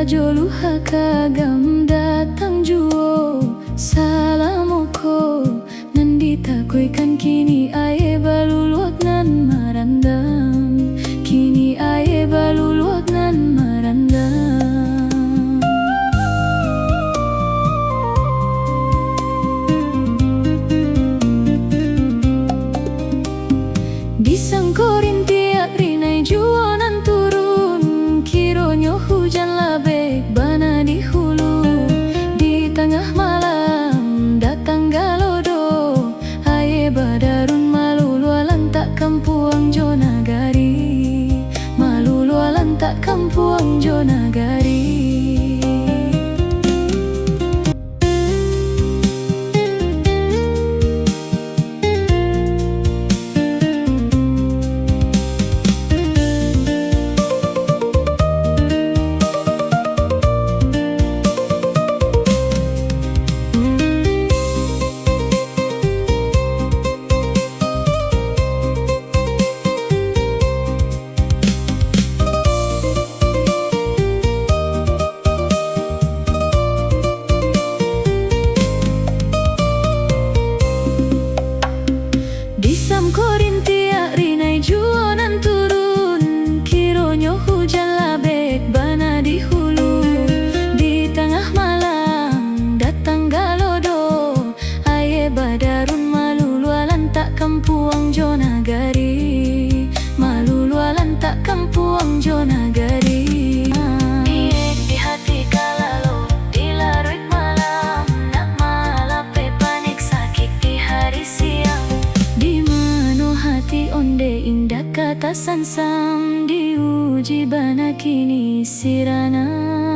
jolu hakagam datang juo salamoko nandita koikan kini aye baluluak nan marandam, kini aye baluluak nan marandam. Di sangkorin tiak rinai juo nan turun, kironyo hujan labek bana di hulu. Di tengah malam datang galodo, aye badarun malulu alantak kampuang jo nagari, malulu alantak kampuang jo nagari. Samkorin tiak rinai juo nan turun, kironyo hujan labek bana di hulu. Di tengah malam datang galodo, aye badarun malulu alantak kampuang jo nagari, malulu alantak kampuang jo nagari. Iek di hati kalalo di larut malam, nak malape panik sakit di hari siang. Hati onde indah kata sansam diuji bana kini sirana.